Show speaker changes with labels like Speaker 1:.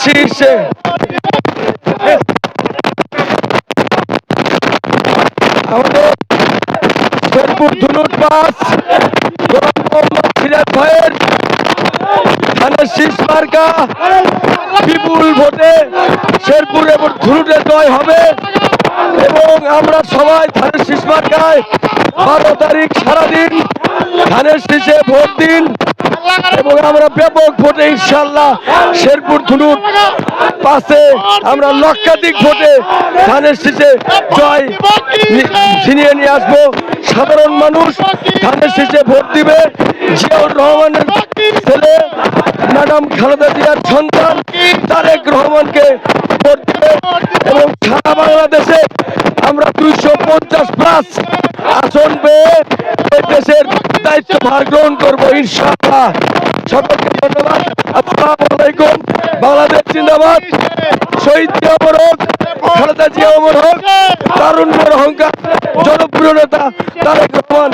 Speaker 1: শীর্ষে আমাদের শেরপুর ধুনুট পাস সিরাজ ভাইয়ের ধানের শীষ মার্কা বিপুল ভোটে শেরপুর এবং ধুনুটে জয় হবে এবং আমরা সবাই ধানের শীষ মার্কায় 12 তারিখ সারাদিন ধানের শীষে ভোট দিন এবং আমরা ব্যাপক ভোটে ইনশাআল্লাহ শেরপুর ধুনুট পাশে আমরা লক্ষাধিক ভোটে ধানের শীষে জয় ছিনিয়ে নিয়ে আসবো। সাধারণ মানুষ ধানের শীষে ভোট দিবে। জিয়াউর রহমানের ছেলে ম্যাডাম খালেদা জিয়ার সন্তান তারেক রহমানকে ভোট দিবে এবং সারা বাংলাদেশে আমরা 250+ আসন পেয়ে এই দেশের দায়িত্ব ভার গ্রহণ করবো ইনশাআল্লাহ। সকলকে ধন্যবাদ। আসসালামু আলাইকুম। বাংলাদেশ জিন্দাবাদ। শহীদ জিয়া অমর হোক, খালেদা জিয়া অমর হোক, তারুণ্যের অহংকার জনপ্রিয় নেতা তারেক রহমান